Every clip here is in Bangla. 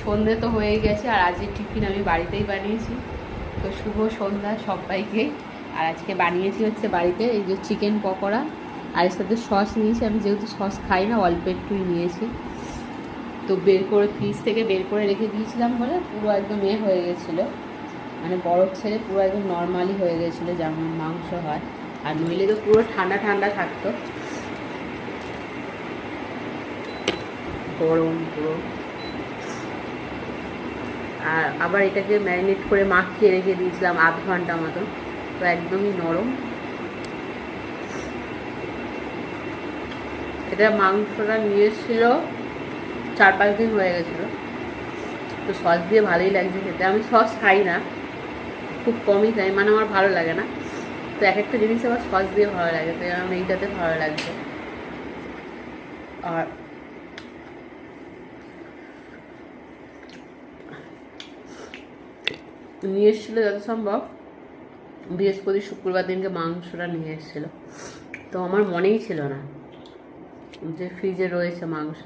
সন্ধে তো হয়ে গেছে, আর আজকে টিফিন আমি বাড়িতেই বানিয়েছি। তো শুভ সন্ধ্যা সবাইকে। আর আজকে বানিয়েছি হচ্ছে বাড়িতে এই যে চিকেন পকোড়া, আর এর সাথে সস নিয়েছি। আমি যেহেতু সস খাই না, অল্প একটুই নিয়েছি। তো বের করে ফ্রিজ থেকে বের করে রেখে দিয়েছিলাম বলে পুরো একদম হয়ে গেছিলো, মানে বরফ ছেড়ে পুরো একদম নর্মালি হয়ে গেছিলো যেমন মাংস হয়। আর নইলে তো পুরো ঠান্ডা ঠান্ডা থাকতো, গরম পুরো। আর আবার এটাকে ম্যারিনেট করে মাখিয়ে রেখে দিয়েছিলাম আধ ঘন্টা মতো, তো একদমই নরম। এটা মাংসটা নিয়ে এসেছিল 4-5 দিন হয়ে গেছিলো। তো সস দিয়ে ভালোই লাগছে খেতে। আমি সস খাই না, খুব কমই খাই, মানে আমার ভালো লাগে না। তো এক একটা জিনিস আবার সস দিয়ে ভালো লাগে, তো আমার এইটাতে ভালো লাগছে। আর নিয়ে এসেছিলো যত সম্ভব বৃহস্পতি শুক্রবার দিনকে মাংসটা নিয়ে এসেছিলো। তো আমার মনেই ছিল না যে ফ্রিজে রয়েছে মাংস।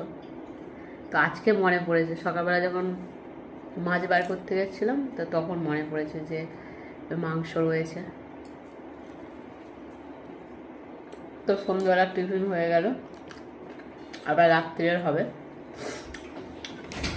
তো আজকে মনে পড়েছে, সকালবেলা যখন মাছ বার করতে গেছিলাম তো তখন মনে পড়েছে যে মাংস রয়েছে। তো সন্ধ্যাবেলা টিফিন হয়ে গেল, আবার রাত্রের হবে।